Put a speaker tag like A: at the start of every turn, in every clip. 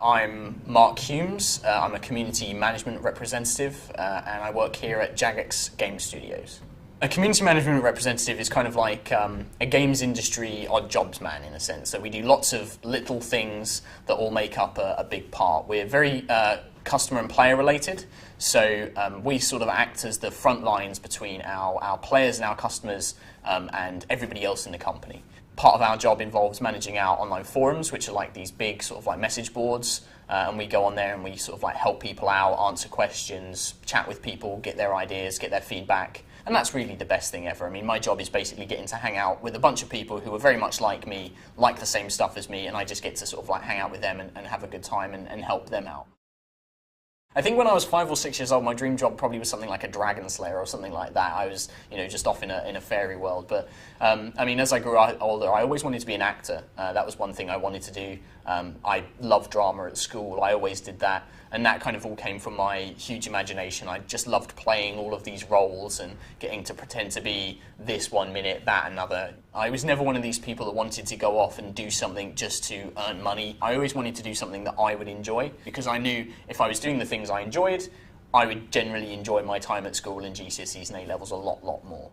A: I'm Mark Humes. I'm a community management representative, and I work here at Jagex Game Studios. A community management representative is kind of like a games industry odd jobs man in a sense. So we do lots of little things that all make up a big part. We're very customer and player related, so we sort of act as the front lines between our players and our customers and everybody else in the company. Part of our job involves managing our online forums, which are like these big sort of like message boards, and we go on there and we sort of like help people out, answer questions, chat with people, get their ideas, get their feedback. And that's really the best thing ever. I mean, my job is basically getting to hang out with a bunch of people who are very much like me, like the same stuff as me, and I just get to sort of like hang out with them and have a good time and help them out. I think when I was 5 or 6 years old, my dream job probably was something like a dragon slayer or something like that. I was, just off in a fairy world. But I mean, as I grew older, I always wanted to be an actor. That was one thing I wanted to do. I loved drama at school. I always did that. And that kind of all came from my huge imagination. I just loved playing all of these roles and getting to pretend to be this one minute, that another. I was never one of these people that wanted to go off and do something just to earn money. I always wanted to do something that I would enjoy, because I knew if I was doing the things I enjoyed, I would generally enjoy my time at school and GCSEs and A-levels a lot more.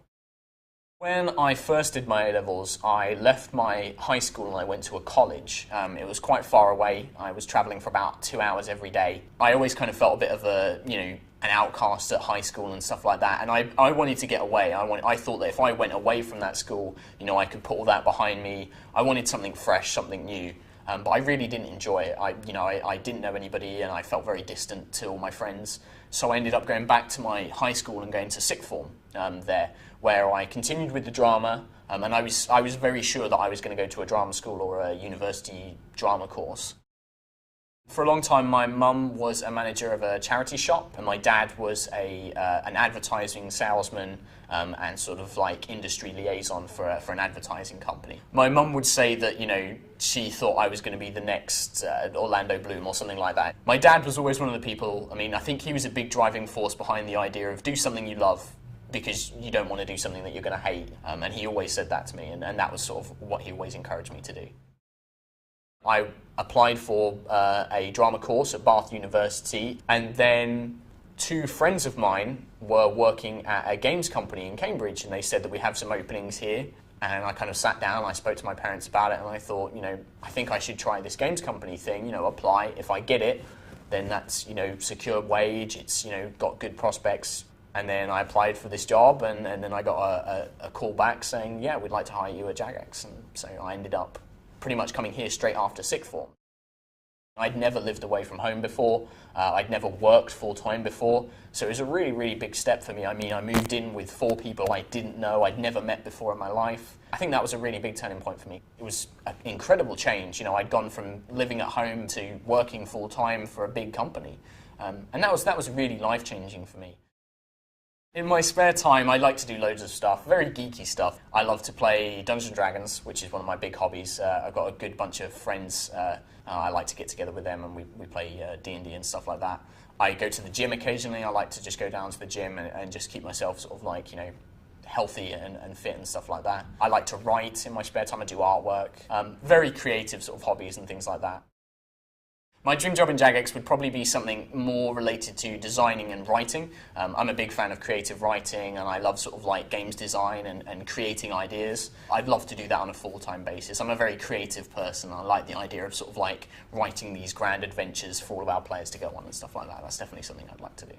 A: When I first did my A-levels, I left my high school and I went to a college. It was quite far away. I was travelling for about 2 hours every day. I always kind of felt a bit of an outcast at high school and stuff like that, and I wanted to get away. I thought that if I went away from that school, I could put all that behind me. I wanted something fresh, something new. But I really didn't enjoy it. I didn't know anybody and I felt very distant to all my friends. So I ended up going back to my high school and going to sixth form there, where I continued with the drama, and I was very sure that I was going to go to a drama school or a university drama course. For a long time, my mum was a manager of a charity shop, and my dad was an advertising salesman and sort of like industry liaison for an advertising company. My mum would say that, she thought I was going to be the next Orlando Bloom or something like that. My dad was always one of the people, I think he was a big driving force behind the idea of do something you love, because you don't want to do something that you're going to hate. And he always said that to me, and that was sort of what he always encouraged me to do. I applied for a drama course at Bath University, and then 2 friends of mine were working at a games company in Cambridge, and they said that we have some openings here. And I kind of sat down, I spoke to my parents about it, and I thought, I think I should try this games company thing, apply. If I get it, then that's, secure wage, it's, got good prospects. And then I applied for this job, and then I got a call back saying, yeah, we'd like to hire you at Jagex. And so I ended up pretty much coming here straight after sixth form. I'd never lived away from home before. I'd never worked full-time before. So it was a really, really big step for me. I moved in with 4 people I didn't know, I'd never met before in my life. I think that was a really big turning point for me. It was an incredible change. I'd gone from living at home to working full-time for a big company. And that was really life-changing for me. In my spare time, I like to do loads of stuff, very geeky stuff. I love to play Dungeons & Dragons, which is one of my big hobbies. I've got a good bunch of friends. I like to get together with them and we play D&D and stuff like that. I go to the gym occasionally. I like to just go down to the gym and just keep myself sort of like, healthy and fit and stuff like that. I like to write in my spare time. I do artwork. Very creative sort of hobbies and things like that. My dream job in Jagex would probably be something more related to designing and writing. I'm a big fan of creative writing, and I love sort of like games design and creating ideas. I'd love to do that on a full-time basis. I'm a very creative person. I like the idea of sort of like writing these grand adventures for all of our players to go on and stuff like that. That's definitely something I'd like to do.